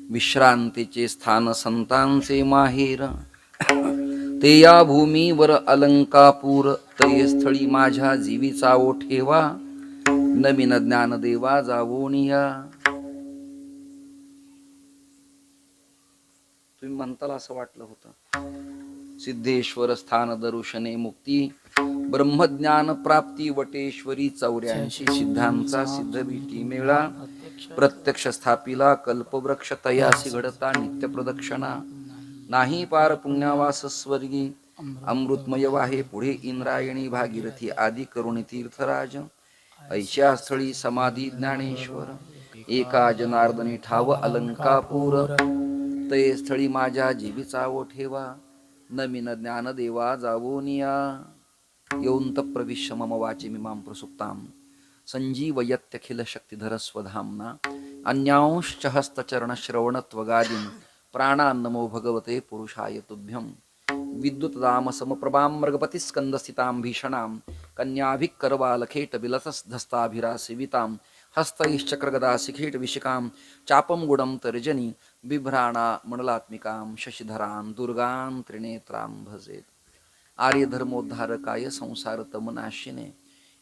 विश्रांतीचे स्थान संतांचे माहेर, ते या भूमीवर अलंकापूर. तये स्थळी माझ्या जीवीचा ओ ठेवा, नवीन ज्ञानदेवा जावोनिया. तुम्ही म्हणताल असं वाटलं होतं. सिद्धेश्वर स्थान दर्शने मुक्ती, ब्रह्मज्ञान प्राप्ती वटेश्वरी. 84 सिद्धांचा सिद्ध भीती मेळा, प्रत्यक्ष स्थापिला कल्पवृक्ष. तयासी घडता नित्य प्रदक्षिणा, नाही पार पुण्यावास स्वर्गी. अमृतमय वाहे पुढे इंद्रायणी, भागीरथी आदी करुणी तीर्थराज. ऐशा स्थळी समाधी ज्ञानेश्वर, एका जनार्दनी ठाव अलंकापूर. तये स्थळी माझ्या जीवीचा ओ ठेवा, नवीन ज्ञानदेवा जावोनिया. येऊंत प्रविश्य मम वाचे मिमां प्रसुप्तां, संजीवयत्यखिल शक्तिधर स्वधाम्ना. अन्यांश्च हस्तचरण श्रवणत्वगादीन्, प्राणान्नमो भगवते पुरुषाय तुभ्यं. विद्युतदाम समप्रभां मृगपति स्कंदस्थितां भीषणां, कन्याभिकरवालखेट विलसधस्ताभिरासेवितां. हस्तैश्चक्रगदा शिखेट विशिकां, चापं गुडं तर्जनी. बिभ्राणा मंडलात्मिकां, शशिधरां दुर्गां त्रिनेत्रां भजेत. आर्यधर्मोद्धारकाय संसार तमनाशिने,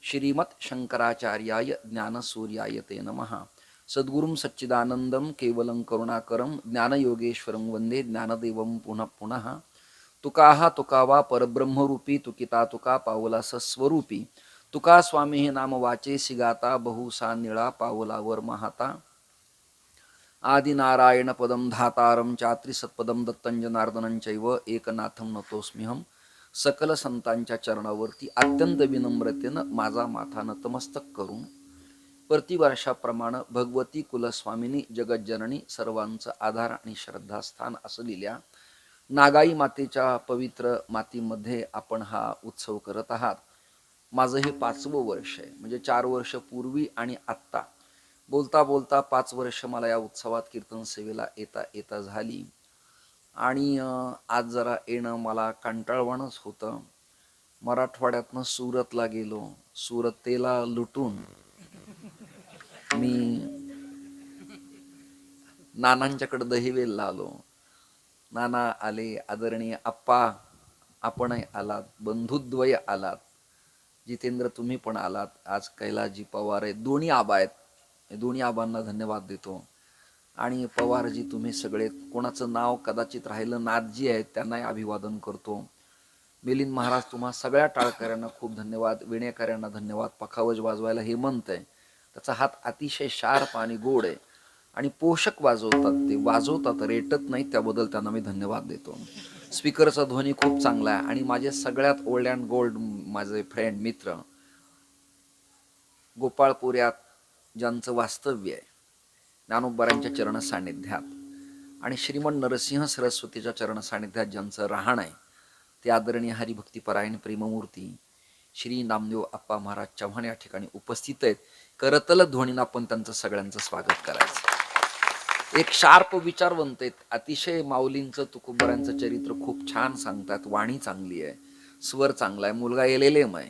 श्रीमत् शंकराचार्याय ज्ञानसूर्याय ते नमः. सद्गुरुं सच्चिदानंदं केवलं करुणाकरं, ज्ञानयोगेश्वरं वंदे ज्ञानदेवं पुनः पुनः. तुकाहा तुकावा परब्रह्मरूपी, तुकिता तुका पावला सस्वरूपी. तुका स्वामी हे नाम वाचे सिगाता, बहुसा निळा पावलावर महाता. आदिनारायण पदम धातारम, चात्री सत्पदम दत्तं जनार्दनं चैव, एकनाथं नतोस्म्यहं. सकल संतांच्या चरणावरती अत्यंत विनम्रतेनं माझा माथा नतमस्तक करून, प्रतिवर्षाप्रमाणे भगवती कुलस्वामिनी जगज्जननी सर्वांचं आधार आणि श्रद्धास्थान असलेल्या नागाई मातेच्या पवित्र मातीमध्ये आपण हा उत्सव करत आहात. माझं हे 5वं वर्ष आहे. म्हणजे 4 वर्ष पूर्वी आणि आत्ता बोलता बोलता 5 वर्ष मला या उत्सवात कीर्तन सेवेला येता येता झाली. आणि आज जरा येणं मला कंटाळवाणंच होतं. मराठवाड्यातनं सुरतला गेलो, सुरतेला लुटून मी नानांच्याकडे दहिवेलला आलो. नाना आले, आदरणीय आप्पा आपणही आलात, बंधुद्वय आलात, जितेंद्र तुम्ही पण आलात. आज कैलासजी पवार आहेत, दोन्ही आबा आहेत. दोन्ही आबांना धन्यवाद देतो. आणि पवारजी तुम्ही सगळे, कोणाचं नाव कदाचित राहिलं, नाथजी आहेत त्यांनाही अभिवादन करतो. मिलिंद महाराज तुम्हा सगळ्या टाळकऱ्यांना खूप धन्यवाद, विणेकऱ्यांना धन्यवाद. पखावज वाजवायला हेमंत आहे, त्याचा हात अतिशय शार्प आणि गोड आहे आणि पोषक वाजवतात, ते वाजवतात रेटत नाही, त्याबद्दल त्यांना मी धन्यवाद देतो. स्पीकरचा ध्वनी खूप चांगला आहे. आणि माझे सगळ्यात ओल्ड अँड गोल्ड माझे फ्रेंड मित्र गोपाळपुऱ्यात ज्यांचं वास्तव्य आहे, ज्ञानोबारांच्या चरण सान्निध्यात आणि श्रीमंत नरसिंह सरस्वतीच्या चरण सान्निध्यात ज्यांचं राहण आहे, ते आदरणीय हरिभक्तीपरायण प्रेममूर्ती श्री नामदेव आप्पा महाराज चव्हाण या ठिकाणी उपस्थित आहेत. करतल ध्वनीनं आपण त्यांचं सगळ्यांचं स्वागत करायचं. एक शार्प विचारवंत आहेत, अतिशय माऊलींचं तुकोबारांचं चरित्र खूप छान सांगतात, वाणी चांगली आहे, स्वर चांगला आहे, मुलगा एलेलेम आहे.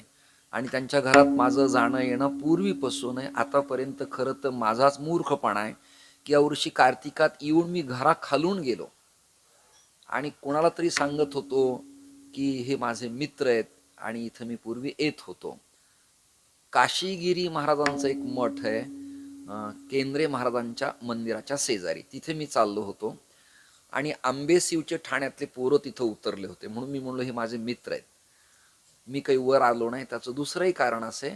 आणि त्यांच्या घरात माझं जाणं येणं पूर्वीपासून आहे. आतापर्यंत खरं तर माझाच मूर्खपणा आहे की यावर्षी कार्तिकात येऊन मी घराखालून गेलो आणि कोणाला तरी सांगत होतो की हे माझे मित्र आहेत आणि इथं मी पूर्वी येत होतो. काशीगिरी महाराजांचं एक मठ आहे, केंद्रे महाराजांच्या मंदिराच्या शेजारी, तिथे मी चाललो होतो. आणि आंबेसिवचे ठाण्यातले पोरं तिथं उतरले होते, म्हणून मी म्हणलो हे माझे मित्र आहेत. मी काही वर आलो नाही. त्याचं दुसरंही कारण असे,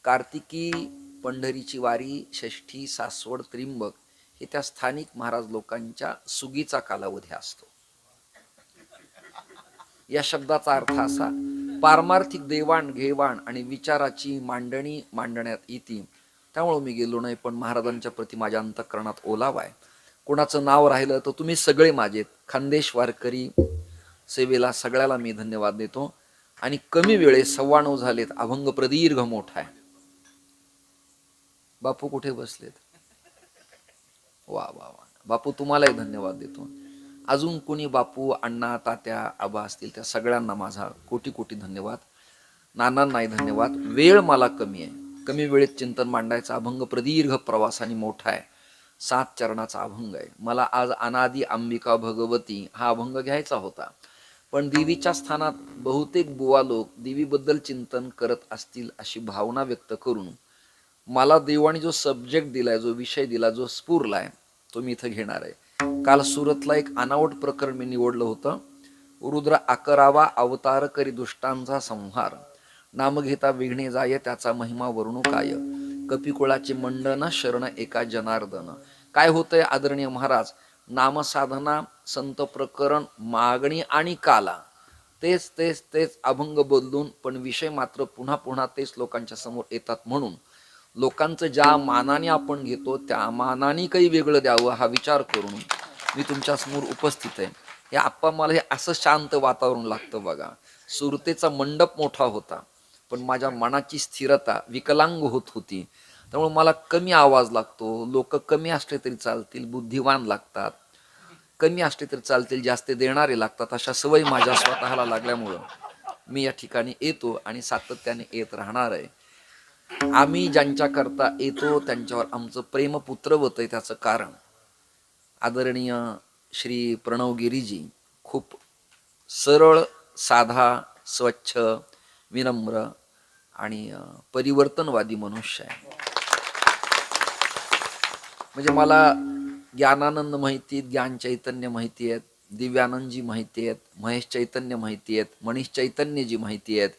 कार्तिकी पंढरीची वारी, षष्ठी, सासवड, त्रिंबक हे त्या स्थानिक महाराज लोकांच्या सुगीचा कालावधी असतो. या शब्दाचा अर्थ असा, पारमार्थिक देवाण घेवाण आणि विचाराची मांडणी मांडण्यात येते. त्यामुळे मी गेलो नाही. पण महाराजांच्या प्रति माझ्या अंतःकरणात ओलावा आहे. कोणाचं नाव राहिलं तर तुम्ही सगळे माझेत. खानदेश वारकरी सेवेला सगळ्याला मी धन्यवाद देतो. आणि कमी वेळेत 9:15 झालेत, अभंग प्रदीर्घ मोठा आहे. बापू कुठे बसलेत? वा वा वा, बापू तुम्हालाही धन्यवाद देतो. अजून कोणी बापू, अण्णा, तात्या, आबा असतील त्या सगळ्यांना माझा कोटी कोटी धन्यवाद. नानांनाही धन्यवाद. वेळ मला कमी आहे, कमी वेळेत चिंतन मांडायचा. अभंग प्रदीर्घ प्रवासाने मोठा आहे. 7 चरणाचा अभंग आहे. मला आज अनादी अंबिका भगवती हा अभंग घ्यायचा होता, पण देवीच्या स्थानात बहुतेक बुवा लोक देवीबद्दल चिंतन करत असतील अशी भावना व्यक्त करून मला देवाने जो सब्जेक्ट दिलाय, जो विषय दिला, जो स्फुरलाय, तो मी इथं घेणार आहे. काल सुरतला एक अनावट प्रकरण मी निवडलं होतं. रुद्र 11वा अवतार करी दुष्टांचा संहार, नाम घेता विघ्ने जाय त्याचा महिमा वर्णू काय, कपिकुळाचे मंडन शरण एका जनार्दन. काय होतंय आदरणीय महाराज, नामसाधना, संत प्रकरण, मागणी आणि काला, तेच तेच तेच अभंग बदलून पण विषय मात्र पुन्हा पुन्हा तेच लोकांच्या समोर येतात. म्हणून लोकांचं ज्या मानाने आपण घेतो त्या मानाने काही वेगळं द्यावं हा विचार करून मी तुमच्या समोर उपस्थित आहे. हे आप्पा मला हे असं शांत वातावरण लागतं बघा. सुरतेचा मंडप मोठा होता, पण माझ्या मनाची स्थिरता विकलांग होत होती. त्यामुळे मला कमी आवाज लागतो. लोक कमी असले तरी चालतील, बुद्धिवान लागतात, कमी असले तरी चालतील, जास्त देणारे लागतात, अशा सवयी माझ्या स्वतःला लागल्यामुळं मी या ठिकाणी येतो आणि सातत्याने येत राहणार आहे. आम्ही ज्यांच्याकरता येतो त्यांच्यावर आमचं प्रेम पुत्रवत आहे. त्याचं कारण आदरणीय श्री प्रणवगिरीजी खूप सरळ, साधा, स्वच्छ, विनम्र आणि परिवर्तनवादी मनुष्य आहे. म्हणजे मला ज्ञानानंद माहिती आहेत, ज्ञान चैतन्य माहिती आहेत, दिव्यानंदजी माहिती आहेत, महेश चैतन्य माहिती आहेत, मनीष चैतन्यजी माहिती आहेत,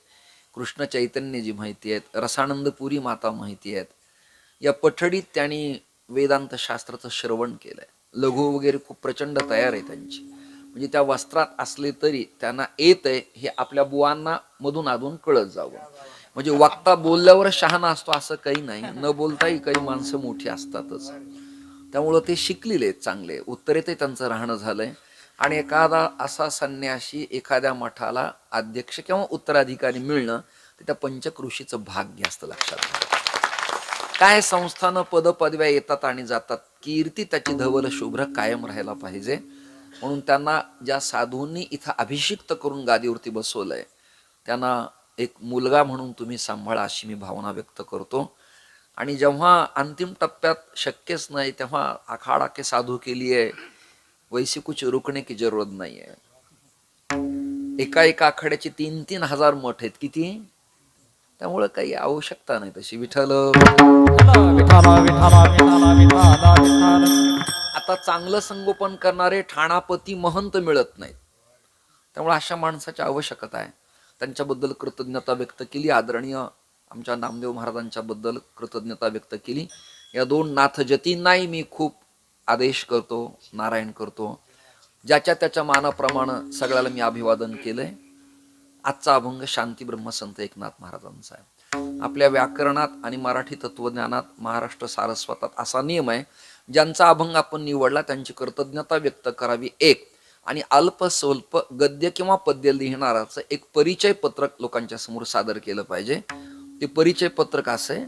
कृष्ण चैतन्यजी माहिती आहेत, रसानंदपुरी माता माहिती आहेत. या पठडीत त्यांनी वेदांत शास्त्राचं श्रवण केलंय. लघु वगैरे खूप प्रचंड तयार आहे त्यांची. म्हणजे त्या वस्त्रात असले तरी त्यांना येत आहे हे आपल्या बुवांना मधून अधून कळत जावं. म्हणजे वक्ता बोलल्यावर शहाणा असतो असं काही नाही, न बोलताही काही माणसं मोठी असतातच. त्यामुळं ते शिकलेले आहेत, चांगले उत्तरेतही त्यांचं राहणं झालंय. आणि एखादा असा संन्याशी एखाद्या मठाला अध्यक्ष किंवा उत्तराधिकारी मिळणं तर त्या पंचकृषीचं भाग्य असतं. लक्षात घ्या. काय संस्थानं पद पदव्या येतात आणि जातात, कीर्ती त्याची धवल शुभ्र कायम राहायला पाहिजे. म्हणून त्यांना ज्या साधूंनी इथं अभिषिक्त करून गादीवरती बसवलंय त्यांना एक मुलगा म्हणून तुम्ही सांभाळा अशी मी भावना व्यक्त करतो. आणि जेव्हा अंतिम टप्प्यात शक्यच नाही तेव्हा अखाड़ा के साधू के लिए वैसे कुछ रुकने की जरूरत नाही आहे. एका आखाड्याची 3-3 हजार मठ आहेत. किती? त्यामुळं काही आवश्यकता नाही तशी. विठ्ठल आता चांगलं संगोपन करणारे ठाणापती महंत मिळत नाहीत. त्यामुळे अशा माणसाची आवश्यकता आहे. त्यांच्याबद्दल कृतज्ञता व्यक्त केली. आदरणीय आमच्या नामदेव महाराजांच्या बद्दल कृतज्ञता व्यक्त केली. या 2 नाथजतींनाही मी खूप आदेश करतो, नारायण करतो. ज्याच्या त्याच्या मानाप्रमाणे सगळ्याला मी अभिवादन केलंय. आजचा अभंग शांती ब्रह्मसंत एकनाथ महाराजांचा आहे. आपल्या व्याकरणात आणि मराठी तत्वज्ञानात, महाराष्ट्र सारस्वतात असा नियम आहे, ज्यांचा अभंग आपण निवडला त्यांची कृतज्ञता व्यक्त करावी एक, आणि अल्प स्वल्प गद्य किंवा पद्य लिहिणाराचं एक परिचय पत्रक लोकांच्या समोर सादर केलं पाहिजे. ते परिचय पत्रक असे: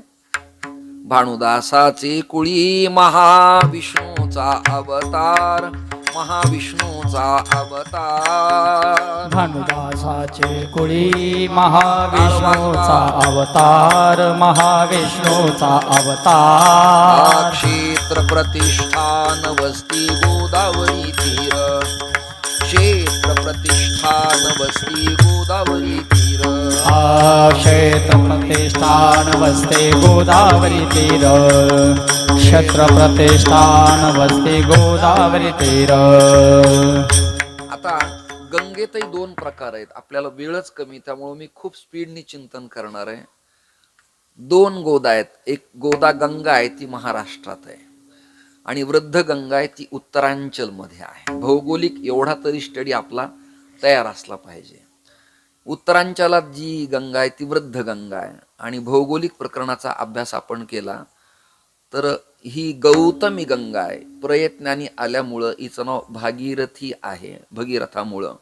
भानुदासाचे कुळी महाविष्णूचा अवतार, महाविष्णूचा अवतार. भानुदासाचे कुळी महाविष्णूचा अवतार, महाविष्णूचा अवतार. क्षेत्र प्रतिष्ठान वस्ती गोदावरी तीर, क्षेत्र प्रतिष्ठान वस्ती गोदावरी तीर. क्षेत्र प्रतिष्ठान वस्ते गोदावरी तीर, क्षेत्र प्रतिष्ठान वस्ते गोदावरी तीर. आता गंगेतही 2 प्रकार आहेत. आपल्याला वेळच कमी, त्यामुळे मी खूप स्पीडनी चिंतन करणार आहे. 2 गोदा आहेत. एक गोदा गंगा आहे, ती महाराष्ट्रात आहे, आणि वृद्ध गंगा आहे, ती उत्तरांचल मध्ये आहे. भौगोलिक एवढा तरी स्टडी आपला तयार असला पाहिजे. उत्तरांचलात जी गंगा आहे ती वृद्ध गंगा आहे, आणि भौगोलिक प्रकरणाचा अभ्यास आपण केला तर ही गौतमी गंगा आहे. प्रयत्नाने आल्यामुळं हिचं नाव भागीरथी आहे, भगीरथामुळं.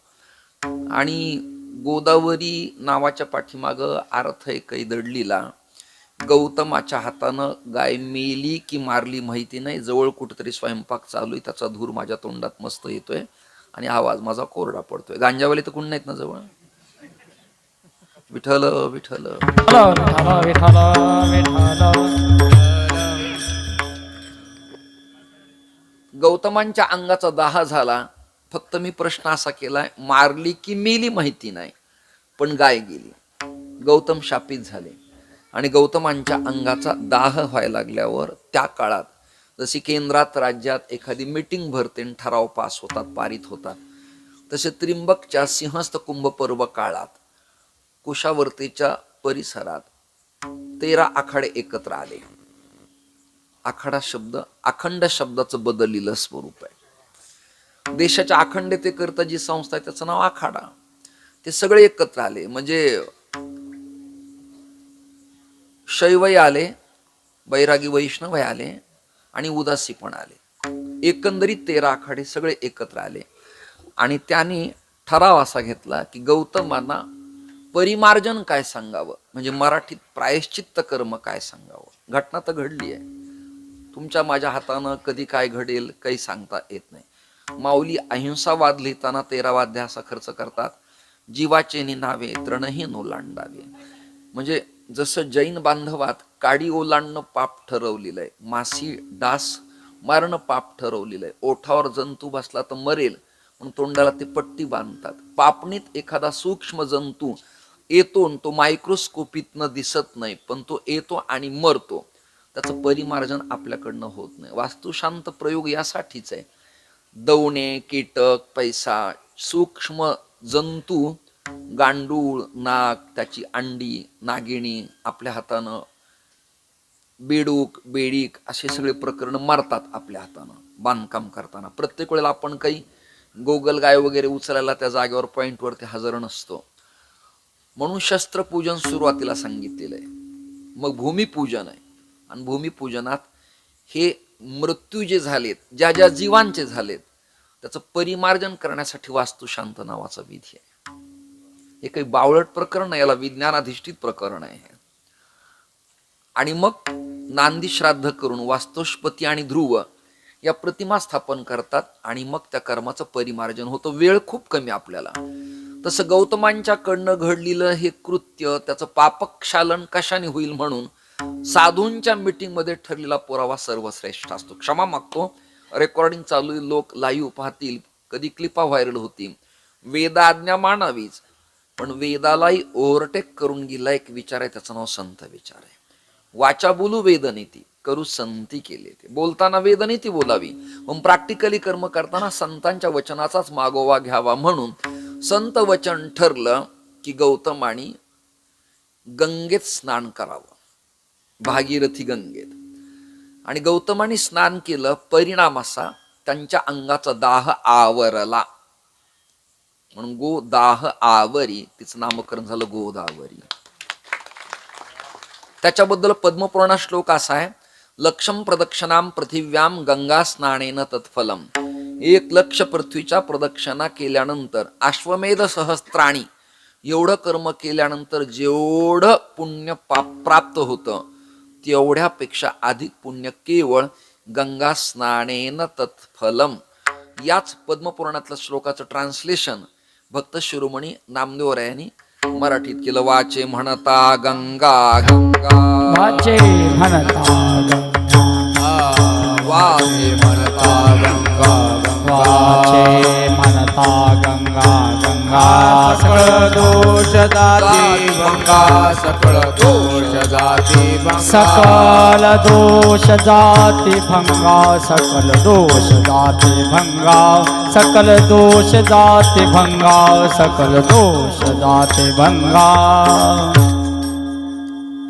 आणि गोदावरी नावाच्या पाठीमागं अर्थ आहे काही दडलीला. गौतमाच्या हातानं गाय मेली की मारली माहिती नाही, जवळ कुठेतरी स्वयंपाक चालू आहे, त्याचा धूर माझ्या तोंडात मस्त येतोय आणि आवाज माझा कोरडा पडतोय. गांजावाले तर कोण नाहीत ना जवळ? विठ्ठल विठ्ठल विठ्ठल, विठ्ठल, विठ्ठल. गौतमांच्या अंगाचा दाह झाला. फक्त मी प्रश्न असा केलाय, मारली की मेली माहिती नाही, पण गाय गेली. गौतम शापित झाले आणि गौतमांच्या अंगाचा दाह व्हायला लागल्यावर त्या काळात जशी केंद्रात राज्यात एखादी मीटिंग भरते आणि ठराव पास होतात, पारित होतात, तसे त्रिंबकच्या सिंहस्थ कुंभ पर्व काळात कुशावर्तीच्या परिसरात 13 आखाडे एकत्र आले. आखाडा शब्द अखंड शब्दाचं बदललेलं स्वरूप आहे. देशाच्या अखंडतेकरता जी संस्था आहे त्याचं नाव आखाडा. ते सगळे एकत्र आले. म्हणजे शैवही आले, बैरागी वैष्णव आले आणि उदासी पण आले. एकंदरीत 13 आखाडे सगळे एकत्र आले आणि त्यांनी ठराव असा घेतला की गौतमांना परिमार्जन काय सांगावं, म्हणजे मराठीत प्रायश्चित्त कर्म काय सांगावं. घटना तर घडली आहे. तुमच्या माझ्या हातानं कधी काय घडेल काही सांगता येत नाही. माऊली अहिंसावाद लिहिताना 13 अध्याय असा खर्च करतात. जीवाचे निनावे तृणही ओलांडावे. म्हणजे जसं जैन बांधवात काडी ओलांडणं पाप ठरवलेलं आहे, मासी डास मारणं पाप ठरवलेलं आहे, ओठावर जंतू बसला तर मरेल म्हणून तोंडाला ते पट्टी बांधतात. पापणीत एखादा सूक्ष्म जंतू येतो, तो मायक्रोस्कोपीतनं दिसत नाही, पण तो येतो आणि मरतो. त्याचं परिमार्जन आपल्याकडनं होत नाही. वास्तुशांत प्रयोग यासाठीच आहे. दवणे, कीटक, पैसा, सूक्ष्म जंतू, गांडूळ, नाग, त्याची अंडी, नागिणी आपल्या हातानं, बेडूक, बेडीक असे सगळे प्रकरण मारतात आपल्या हातानं बांधकाम करताना. प्रत्येक वेळेला आपण काही गोगल गाय वगैरे उचलायला त्या जागेवर पॉइंटवरती हजर नसतो. म्हणून शस्त्रपूजन सुरुवातीला सांगितलेलं आहे. मग भूमिपूजन आहे आणि भूमिपूजनात हे मृत्यू जे झालेत, ज्या ज्या जीवांचे झालेत, त्याचं परिमार्जन करण्यासाठी वास्तुशांत नावाचा विधी आहे. हे काही बावळट प्रकरण नाही, याला विज्ञानाधिष्ठित प्रकरण आहे. आणि मग नांदी श्राद्ध करून वास्तुष्पती आणि ध्रुव या प्रतिमा स्थापन करतात आणि मग त्या कर्माचं परिमार्जन होतं. वेळ खूप कमी आपल्याला. तसं गौतमांच्याकडनं घडलेलं हे कृत्य, त्याचं पापक्षालन कशाने होईल म्हणून साधूंच्या मीटिंग मध्ये ठरलेला पुरावा सर्वश्रेष्ठ असतो. क्षमा मागतो, रेकॉर्डिंग चालू आहे, लोक लाईव्ह पाहतील, कधी क्लिपा व्हायरल होतील. वेदाज्ञा मानावीच, पण वेदालाही ओव्हरटेक करून गेला एक विचार आहे, त्याचं नाव संत विचार आहे. वाचा बोलू वेदनीती, करू संती केले. ते बोलताना वेदनीती बोलावी, पण प्रॅक्टिकली कर्म करताना संतांच्या वचनाचाच मागोवा घ्यावा. म्हणून संत वचन ठरलं की गौतमाने गंगेत स्नान करावं, भागीरथी गंगेत. आणि गौतमाने स्नान केलं. परिणाम असा, त्यांच्या अंगाचा दाह आवरला. म्हणून गोदाह आवरी, तिचं नामकरण झालं गोदावरी. त्याच्याबद्दल पद्मपुराणात श्लोक असा आहे, लक्षम प्रदक्षिणाम पृथिव्याम गंगा स्नानेन तत्फलम. 1,00,000 पृथ्वीच्या प्रदक्षिणा केल्यानंतर अश्वमेध सहस्त्राणी एवढं कर्म केल्यानंतर जेवढं पुण्य प्राप्त होतं तेवढ्यापेक्षा अधिक पुण्य केवळ गंगा स्नानेन तत्फलम. याच पद्मपुराणातल्या श्लोकाचं ट्रान्सलेशन भक्त शिरोमणी नामदेवरायांनी मराठीत केलं. वाचे म्हणता गंगा गंगा, वाचे म्हणता गंगा, वाचे म्हणता गंगा गंगा, वाचे म्हणता गंगा गंगा. सकळ दोष जाती भंगा, सकळ दोष जाती भंगा, सकल दोष जाती भंगा, सकल दोष जाती भंगा, सकल दोष जाती भंगा, सकल दोष जाती भंगा.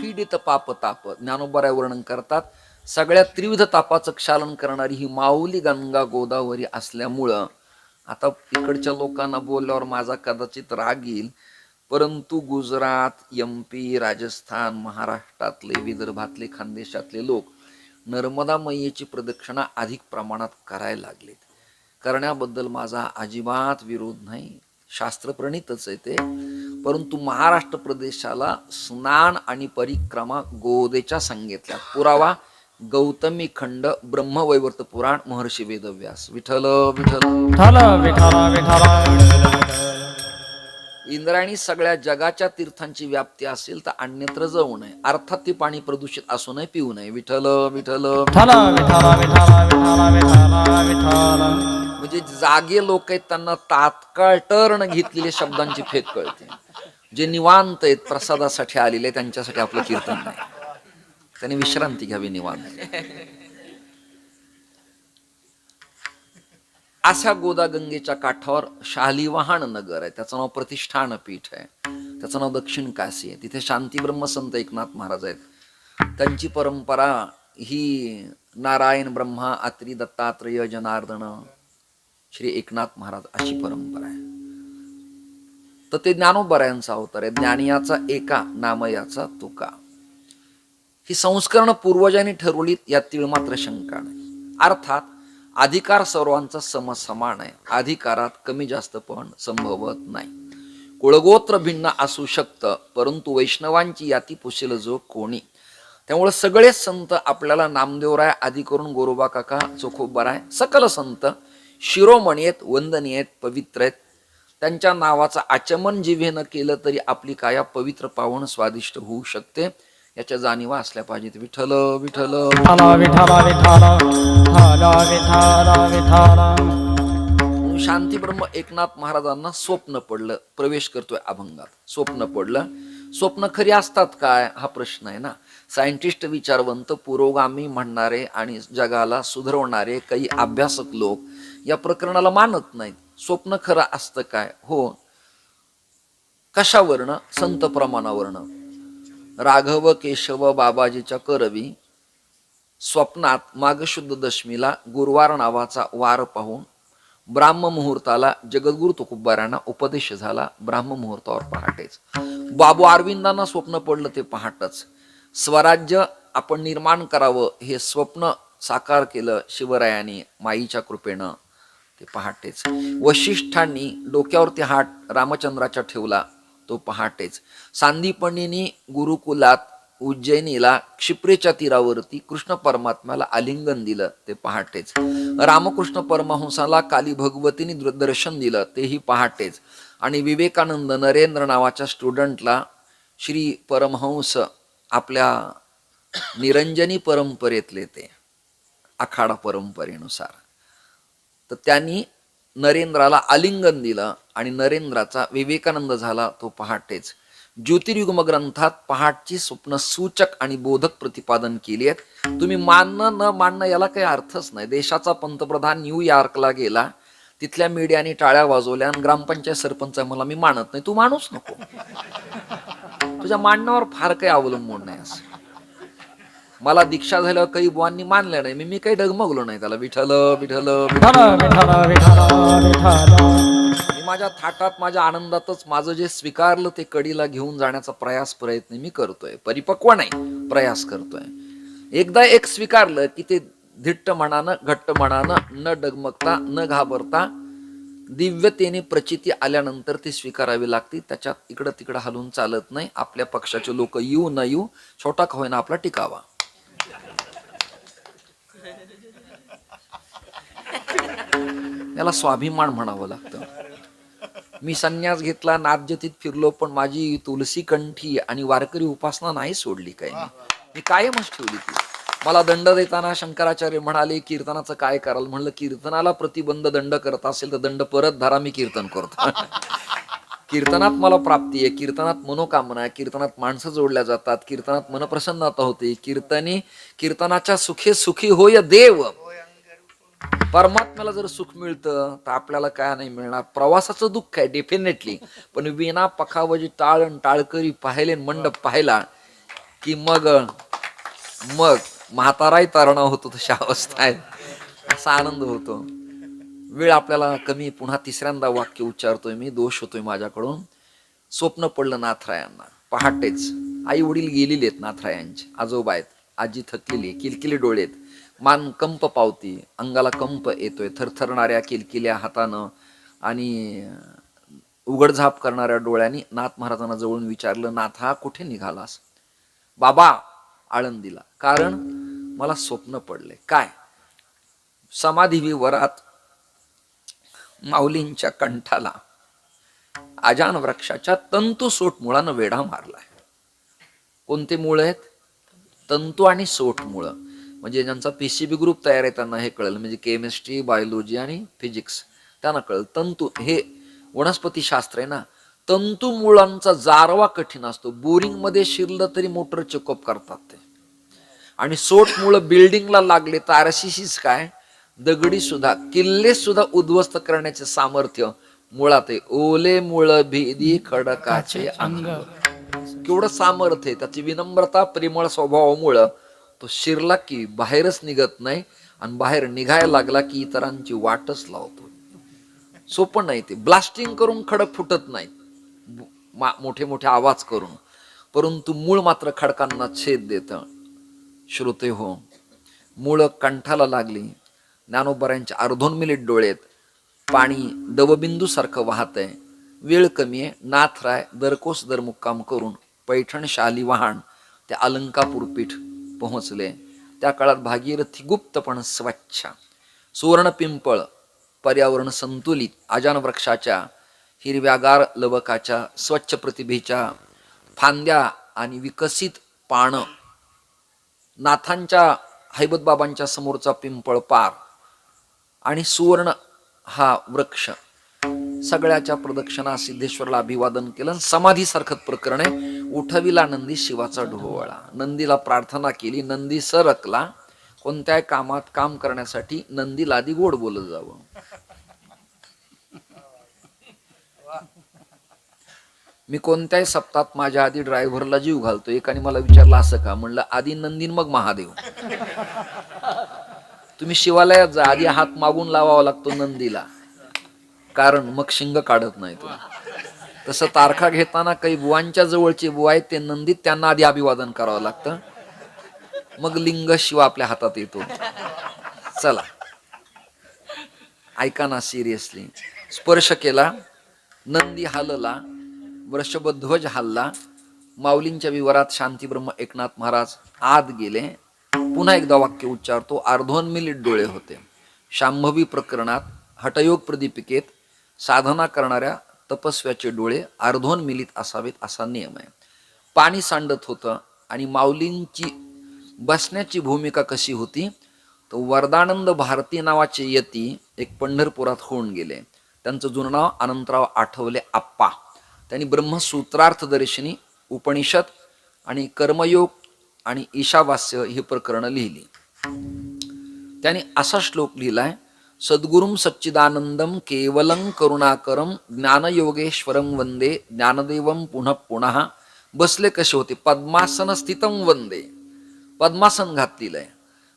पीडित पाप ताप ज्ञानोबराय वर्णन करतात. सगळ्या त्रिविध तापाचं क्षालन करणारी ही माऊली गंगा गोदावरी असल्यामुळं आता इकडच्या लोकांना बोलल्यावर माझा कदाचित राग येईल, परंतु गुजरात, MP, राजस्थान, महाराष्ट्रातले, विदर्भातले, खानदेशातले लोक नर्मदा मैयेची प्रदक्षिणा अधिक प्रमाणात करायला लागलेत. करण्याबद्दल माझा अजिबात विरोध नाही, शास्त्रप्रणीतच आहे ते. परंतु महाराष्ट्र प्रदेशाला स्नान आणि परिक्रमा गोदेच्या सांगितल्या. पुरावा गौतमी खंड, ब्रह्मवैवर्त पुराण, महर्षी वेदव्यास. विठ्ठल विठ्ठल विठ्ठल विठ्ठल विठ्ठल. इंद्रायणी सगळ्या जगाच्या तीर्थांची व्याप्ती असेल तर अन्यत्र जाऊ नये, अर्थात ते पाणी प्रदूषित असू नये, पिऊ नये. विठ्ठल विठ्ठल विठ्ठल विठ्ठल विठ्ठल विठ्ठल विठ्ठल. जे जागे लोक आहेत त्यांना तात्काळ टर्न घेतलेल्या शब्दांची फेक कळते. जे निवांत आहेत, प्रसादासाठी आलेले, त्यांच्यासाठी आपलं कीर्तन नाही. त्यांनी विश्रांती घ्यावी निवांत. अशा गोदागंगेच्या काठावर शालिवाहन नगर आहे. त्याचं नाव प्रतिष्ठान पीठ आहे. त्याचं नाव दक्षिण काशी आहे. तिथे शांती ब्रह्मसंत एकनाथ महाराज आहेत. त्यांची परंपरा ही नारायण ब्रह्मा अत्री दत्तात्रेय जनार्दन श्री एकनाथ महाराज अशी परंपरा आहे. तर ते ज्ञानोबरायांचा अवतार आहे. ज्ञानियाचा एका नामयाचा तुका. ही संस्करण पूर्वजांनी ठरवलीत, यात तीळ मात्र शंका नाही. अर्थात अधिकार सर्वांचा समसमान आहे. अधिकारात कमी जास्त पण संभवत नाही. कुळगोत्र भिन्न असू शकतं, परंतु वैष्णवांची याती पुसेल जो कोणी. त्यामुळे सगळेच संत आपल्याला नामदेवराय आदी करून गोरोबा काका चोखोबाराय सकल संत शिरोमणी आहेत, वंदनीय आहेत, पवित्र आहेत. त्यांच्या नावाचं आचमन जिव्हेनं केलं तरी आपली काया पवित्र पावन स्वादिष्ट होऊ शकते. याच्या जाणीवा असल्या पाहिजेत. विठ्ठल विठ्ठल विठ्ठल विठ्ठल विठ्ठल विठ्ठल विठ्ठल. शांती ब्रह्म एकनाथ महाराजांना स्वप्न पडलं. प्रवेश करतोय अभंगात. स्वप्न पडलं. स्वप्न खरी असतात काय हा प्रश्न आहे ना. सायंटिस्ट, विचारवंत, पुरोगामी म्हणणारे आणि जगाला सुधारवणारे काही अभ्यासक लोक या प्रकरणाला मानत नाहीत. स्वप्न खरं असतं काय? हो. कशावरनं? संत प्रमाणावरनं. राघव केशव बाबाजीच्या करवी स्वप्नात माघशुद्ध दशमीला गुरुवार नावाचा वार पाहून ब्राह्म मुहूर्ताला जगद्गुरु तुकोबारांना उपदेश झाला. ब्राह्म मुहूर्तावर पहाटेच बाबू अरविंदांना स्वप्न पडलं. ते पहाटच स्वराज्य आपण निर्माण करावं हे स्वप्न साकार केलं शिवरायांनी माईच्या कृपेनं. ते पहाटेच वशिष्ठांनी डोक्यावरती हात रामचंद्राच्या ठेवला. तो पहाटेच सांदीपणींनी गुरुकुलात उज्जैनीला क्षिप्रेच्या तीरावरती कृष्ण परमात्म्याला आलिंगन दिलं. ते पहाटेच रामकृष्ण परमहंसाला काली भगवतीने दर्शन दिलं. तेही पहाटेच. आणि विवेकानंद नरेंद्र नावाच्या स्टुडंटला श्री परमहंस आपल्या निरंजनी परंपरेतले ते आखाडा परंपरेनुसार तर त्यांनी नरेंद्राला आलिंगन दिलं आणि नरेंद्राचा विवेकानंद झाला. तो पहाटेच. ज्योतिर्युग्म ग्रंथात पहाटची स्वप्न सूचक आणि बोधक प्रतिपादन केली आहेत. तुम्ही मानणं न मानणं याला काही अर्थच नाही. देशाचा पंतप्रधान न्यूयॉर्कला गेला. तिथल्या मीडियाने टाळ्या वाजवल्या आणि ग्रामपंचायत सरपंच मला मी मानत नाही. तू माणूस नको. तुझ्या मानण्यावर फार काही अवलंबून नाही. असं मला दीक्षा झाल्यावर काही बुवांनी मानलं नाही. मी काही डगमगलो नाही त्याला. विठ्ठल विठ्ठल मी माझ्या थाटात माझ्या आनंदातच माझं जे स्वीकारलं ते कडीला घेऊन जाण्याचा प्रयत्न मी करतोय. परिपक्व नाही, प्रयास करतोय. एकदा एक स्वीकारलं की ते धिट्ट मनानं घट्ट मनानं न डगमगता न घाबरता दिव्यतेने प्रचिती आल्यानंतर ती स्वीकारावी लागते. त्याच्यात इकडं तिकडं हलून चालत नाही. आपल्या पक्षाचे लोक येऊ न येऊ छोटा का होईना आपला टिकावा. याला स्वाभिमान म्हणावं लागतं. मी संन्यास घेतला, नाथजतीत फिरलो, पण माझी तुलसी कंठी आणि वारकरी उपासना नाही सोडली. काही मी कायमच ठेवली ती. मला दंड देताना शंकराचार्य म्हणाले कीर्तनाचं काय कराल? म्हणलं कीर्तनाला प्रतिबंध दंड करत असेल तर दंड परत धरा, मी कीर्तन करतो. कीर्तनात मला प्राप्ती आहे. कीर्तनात मनोकामना आहे. कीर्तनात माणसं जोडल्या जातात. कीर्तनात मनप्रसन्नता होते. कीर्तनाच्या सुखे सुखी होय देव. परमात्म्याला जर सुख मिळतं तर आपल्याला काय नाही मिळणार? प्रवासाचं दुःख आहे डेफिनेटली, पण विना पखावजी टाळण टाळकरी पाहिले मंडप पाहिला की मग म्हाताराही तारणा होतो. तशी अवस्था आहे. असा आनंद होतो. वेळ आपल्याला कमी. पुन्हा तिसऱ्यांदा वाक्य उच्चारतोय मी. दोष होतोय माझ्याकडून. स्वप्न पडलं नाथरायांना पहाटेच. आई वडील गेलेले आहेत नाथरायांचे. आजोबा आहेत. आजी थकलेली, किलकिली डोळेत, मान कंप पावती, अंगाला कंप येतोय, थरथरणाऱ्या किलकिल्या हातानं आणि उघडझाप करणाऱ्या डोळ्यांनी नाथ महाराजांना जवळून विचारलं, नाथा कुठे निघालास? बाबा आळंदीला. कारण मला स्वप्न पडले. काय? समाधी वरात माऊलींच्या कंठाला आजान वृक्षाच्या तंतू सोट मुळानं वेढा मारलाय. कोणते मूळ आहेत? तंतू आणि सोट मुळ. म्हणजे ज्यांचा PCB ग्रुप तयार आहे त्यांना हे कळेल, म्हणजे केमिस्ट्री, बायोलॉजी आणि फिजिक्स त्यांना कळेल. तंतू हे वनस्पती शास्त्र आहे ना. तंतू मुळांचा जारवा कठीण असतो. बोरिंगमध्ये शिरलं तरी मोटर चेकअप करतात ते. आणि सोट मुळं बिल्डिंगला लागले तर आरसीसीच काय, दगडी सुद्धा, किल्ले सुद्धा उद्ध्वस्त करण्याचे सामर्थ्य मुळात आहे. ओले मुळ भेदी खडकाचे अंग. केवढं सामर्थ्य आहे त्याची. विनम्रता, प्रेमळ स्वभावामुळं तो शिरला की बाहेरच निघत नाही, आणि बाहेर निघायला लागला की इतरांची वाटच लावतो. सोपं नाही ते. ब्लास्टिंग करून खडक फुटत नाही, मोठे मोठे आवाज करून, परंतु मूळ मात्र खडकांना छेद देतं. श्रोते हो, मूळ कंठाला लागली. ज्ञानोबरांच्या अर्धोन्मिलित डोळ्यात पाणी दवबिंदू सारखं वाहत आहे. वेळ कमी आहे. नाथराय दरकोस दर मुक्काम करून पैठण शाली वाहन त्या अलंकापूर पीठ पोहोचले. त्या काळात भागीरथी गुप्तपण स्वच्छ, सुवर्ण पिंपळ, पर्यावरण संतुलित, आजान वृक्षाच्या हिरव्यागार लवकाच्या स्वच्छ प्रतिभेच्या फांद्या आणि विकसित पानं, नाथांच्या हैबतबाबांच्या समोरचा पिंपळ पार आणि सुवर्ण हा वृक्ष, सगळ्याच्या प्रदक्षिणा सिद्धेश्वरला अभिवादन केलं. समाधीसारखं प्रकरण आहे. उठविला नंदी शिवाचा ढोवळा. नंदीला प्रार्थना केली. नंदी सरकला. कोणत्याही कामात काम करण्यासाठी नंदीला आधी गोड बोलत जावं. मी कोणत्याही सप्ताहात माझ्या आधी ड्रायव्हरला जीव घालतो. एकाने मला विचारलं असं का, म्हणलं आधी नंदीन मग महादेव. तुम्ही शिवालयात जा, आधी हात मागून लावावा लागतो नंदीला, कारण मग शिंग काढत नाही तो. तसं तारखा घेताना काही बुवांच्या जवळचे बुवा आहेत ते नंदीत, त्यांना आधी अभिवादन करावं लागतं, मग लिंग शिवा आपल्या हातात येतो. चला ऐका ना सिरियसली. स्पर्श केला, नंदी हलला, वृषभध्वज हल्ला. माऊलींच्या विवरात शांतीब्रह्म एकनाथ महाराज आत गेले. पुन्हा एकदा वाक्य उच्चारतो. अर्धोन्मिलित डोळे होते. शांभवी प्रकरणात हठयोग प्रदीपिकेत साधना करणाऱ्या तपस्व्याचे डोळे अर्धोन्मिलित असावेत असा नियम आहे. पाणी सांडत होतं आणि माऊलींची बसण्याची भूमिका कशी होती, तर वरदानंद भारती नावाचे यती एक पंढरपुरात होऊन गेले. त्यांचं जुनं नाव अनंतराव आठवले आप्पा. त्यांनी ब्रह्मसूत्रार्थदर्शिनी, उपनिषद आणि कर्मयोग आणि ईशावास्य ही प्रकरणं लिहिली. त्यांनी असा श्लोक लिहिलाय, सद्गुरुम सच्चिदानंदम केवलं करुणाकरम ज्ञानयोगेश्वरम वंदे ज्ञानदेवम पुनः पुनः. बसले कसे होते, पद्मासन स्थितम वंदे. पद्मासन घातलेलं आहे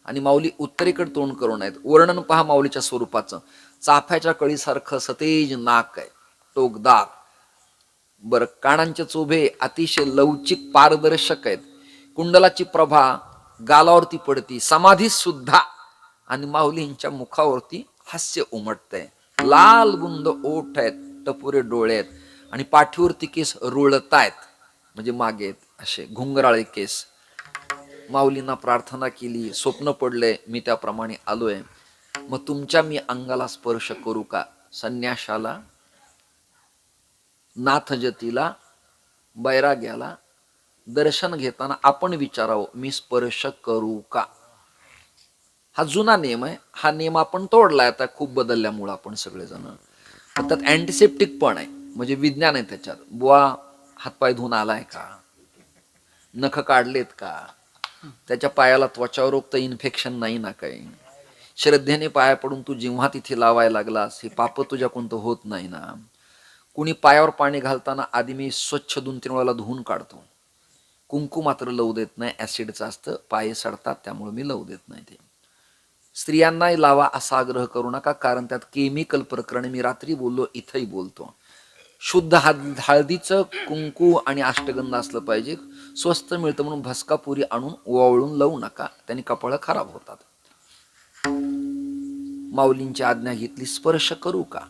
आणि माऊली उत्तरेकडे तोंड करून आहेत. वर्णन पहा माऊलीच्या स्वरूपाचं. चाफ्याच्या कळीसारखं सतेज नाक आहे, टोकदार. बरं, कानांचे चोभे अतिशय लवचिक पारदर्शक आहेत. कुंडलाची प्रभा गालावरती पडती, समाधी सुद्धा. आणि माऊलींच्या मुखावरती हास्य उमटतंय. लाल बुंद ओठ आहेत, टपुरे डोळे आहेत आणि पाठीवरती केस रुळतायत, म्हणजे मागे आहेत असे घुंगराळे केस. माऊलींना प्रार्थना केली. स्वप्न पडले, मी त्याप्रमाणे आलोय. मग तुमच्या मी अंगाला स्पर्श करू का? संन्याशाला, नाथजतीला, बैराग्याला दर्शन घेताना आपण विचारावं, मी स्पर्श करू का? हा जुना नियम आहे. हा नियम आपण तोडलाय आता, खूप बदलल्यामुळं आपण सगळेजण. त्यात अँटिसेप्टिक पण आहे, म्हणजे विज्ञान आहे त्याच्यात. बुवा हातपाय धुवून आलाय का, नख काढलेत का, त्याच्या पायाला त्वचारोग तर इन्फेक्शन नाही ना काही, श्रद्धेने पाया पडून तू जेव्हा तिथे लावायला लागलास, हे पाप तुझ्या कोणतं होत नाही ना. कुणी पायावर पाणी घालताना आधी मी स्वच्छ 2-3 वेळेला धुवून काढतो. कुंकू मात्र लावू देत नाही, ॲसिडचं असतं, पाय सडतात, त्यामुळे मी लावू देत नाही ते. स्त्रियांनाही लावा असा आग्रह करू नका, कारण त्यात केमिकल प्रकरण, मी रात्री बोललो इथंही बोलतो. शुद्ध हळदीचं कुंकू आणि अष्टगंध असलं पाहिजे. स्वस्त मिळतं म्हणून भस्कापुरी आणून ओवाळून लावू नका, त्यांनी कपाळं खराब होतात. माऊलींची आज्ञा घेतली, स्पर्श करू का?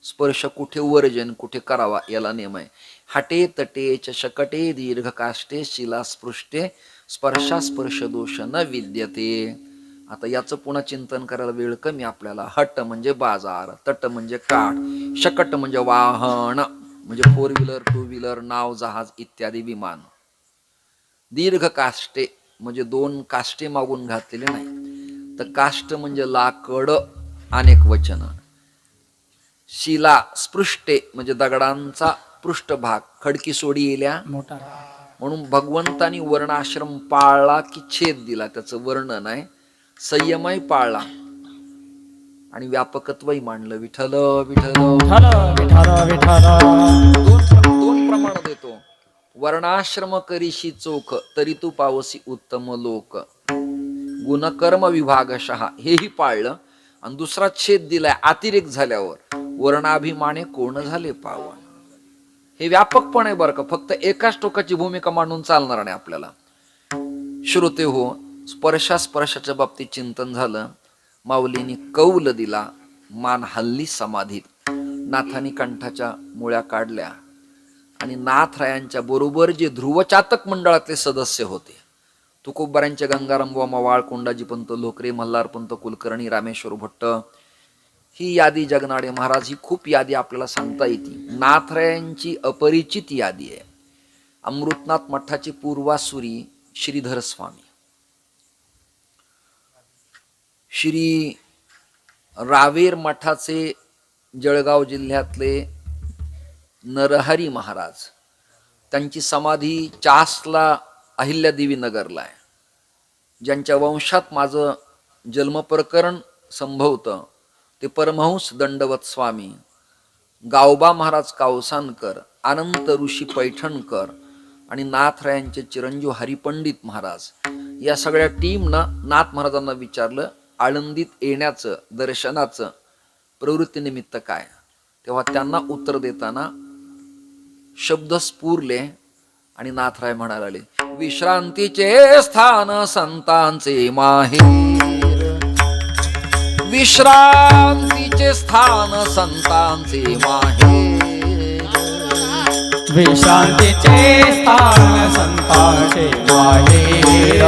स्पर्श कुठे वर्जन, कुठे करावा याला नियम आहे. हटे तटे शकटे दीर्घ काष्टे शिला स्पृष्टे स्पर्शास्पर्श दोष न विद्यते. आता याचं पुन्हा चिंतन करायला वेळ कमी आपल्याला. हट म्हणजे बाजार, तट म्हणजे काठ, शकट म्हणजे वाहन, म्हणजे 4 व्हीलर 2 व्हीलर नाव जहाज इत्यादी विमान. दीर्घ काष्टे म्हणजे दोन काष्टे मागून घातलेले नाही, तर काष्ट म्हणजे लाकड, अनेक वचन. शिला स्पृष्टे म्हणजे दगडांचा पृष्ठभाग, खडकी सोडी येल्या. मोठा म्हणून भगवंतानी वर्णाश्रम पाळला की छेद दिला, त्याचं वर्णन आहे. संयमही पाळला आणि व्यापकत्वही मांडलं. विठ्ठल विठ्ठल. विठ्ठल विठ्ठल विठ्ठल. दोन प्रमाण देतो. वर्णाश्रम करीशी चोख, तरी तू पावसी उत्तम लोक. गुणकर्म विभागशः हेही पाळलं. आणि दुसरा छेद दिलाय अतिरेक झाल्यावर, वर्णाभिमाने कोण झाले पावन. हे व्यापक पण आहे बरं का, फक्त एकाच टोकाची भूमिका मांडून चालणार नाही आपल्याला. श्रोते हो, स्पर्शाच्या बाबतीत चिंतन झालं. माऊलींनी कौल दिला, मान हल्ली समाधीत. नाथानी कंठाच्या मुळ्या काढल्या आणि नाथरायांच्या बरोबर जे ध्रुवचातक मंडळातले सदस्य होते, तुकोबारांचे गंगाराम बुवा मवाळ, कोंडाजी पंत लोकरे, मल्हार पंत कुलकर्णी, रामेश्वर भट्ट, ही यादी जगनाडे महाराज, ही खूप यादी आपल्याला सांगता येते. नाथरायांची अपरिचित यादी आहे. अमृतनाथ मठाचे पूर्वासुरी श्रीधर स्वामी, श्री रावेर मठाचे जळगाव जिल्ह्यातले नरहरी महाराज, त्यांची समाधी चासला अहिल्यादेवी नगरला आहे. ज्यांच्या वंशात माझं जन्मप्रकरण संभवतं ते परमहंस दंडवत स्वामी, गावबा महाराज कावसानकर, अनंत ऋषी पैठणकर आणि नाथरायांचे चिरंजीव हरिपंडित महाराज. या सगळ्या टीमनं नाथ महाराजांना विचारलं आळंदीत येण्याचं, दर्शनाचं प्रवृत्तीनिमित्त काय. तेव्हा त्यांना उत्तर देताना शब्द स्फुरले आणि नाथराय म्हणायला लागले, विश्रांतीचे स्थान संतांचे माहेर. विश्रांतीचे स्थान संतांचे माहेर. विश्रांतीचे स्थान संतांचे माहेर.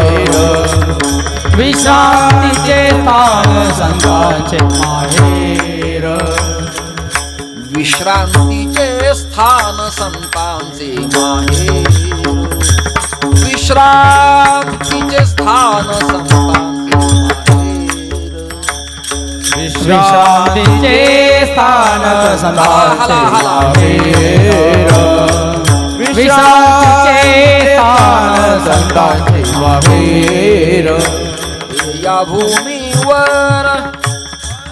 विश्रांतीचे स्थान संतांचे माहेर. विश्रांतीचे स्थान संतांचे माहेर. विश्रांतीचे स्थान संतांचे माहेर. विश्रांतीचे स्थान संतांचे माहेर. विश्रांतीचे स्थान संतांचे माहेर. या भूमीवर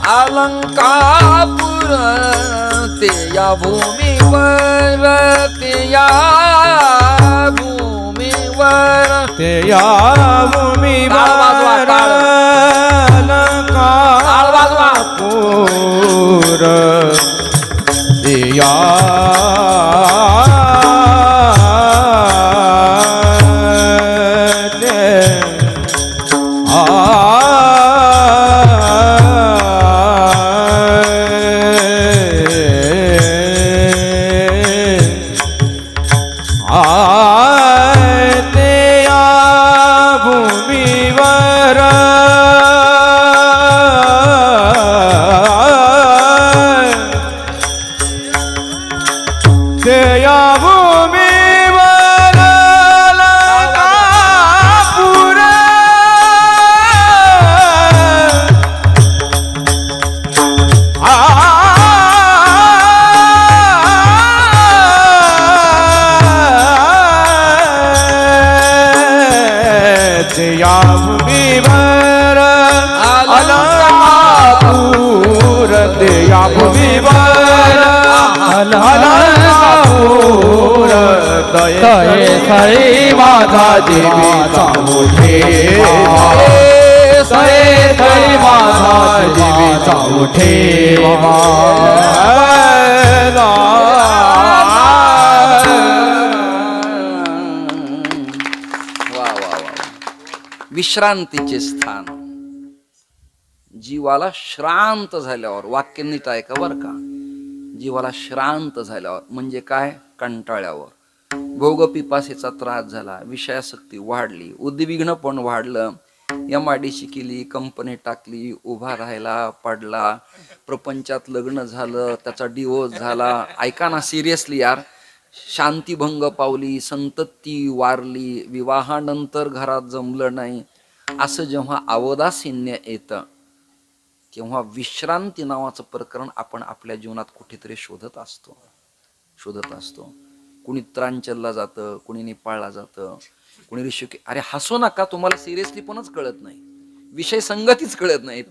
अलंकापुर, ते या भूमीवर, ते या भूमीवर, ते या भूमीवर अलंकापुर. ते या सई माझा देवीचा उठेवा. सई माझा देवीचा उठेवा. वा वा वा. विश्रांतीचे स्थान, जीवाला श्रांत झाल्यावर, वाक्य नीट आहे का बरं का, जीवाला श्रांत झाल्यावर म्हणजे काय, कंटाळ्यावर, भोगपिपासेचा त्रास झाला, विषयासक्ती वाढली, उद्विग्न पण वाढलं, एमआयडीसी केली, कंपनी टाकली, उभा राहायला पडला, प्रपंचात लग्न झालं, त्याचा डिवोर्स झाला. ऐका ना सिरियसली यार, शांतीभंग पावली, संतती वारली, विवाहानंतर घरात जमलं नाही, असं जेव्हा अवदासीन्य येतं तेव्हा विश्रांती नावाचं प्रकरण आपण आपल्या जीवनात कुठेतरी शोधत असतो. कुणी त्रांचलला जातं, कुणी नेपाळला जातं, कुणी ऋषिकेश. अरे हसू नका, तुम्हाला सिरियसली पणच कळत नाही, विषय संगतीच कळत नाहीत.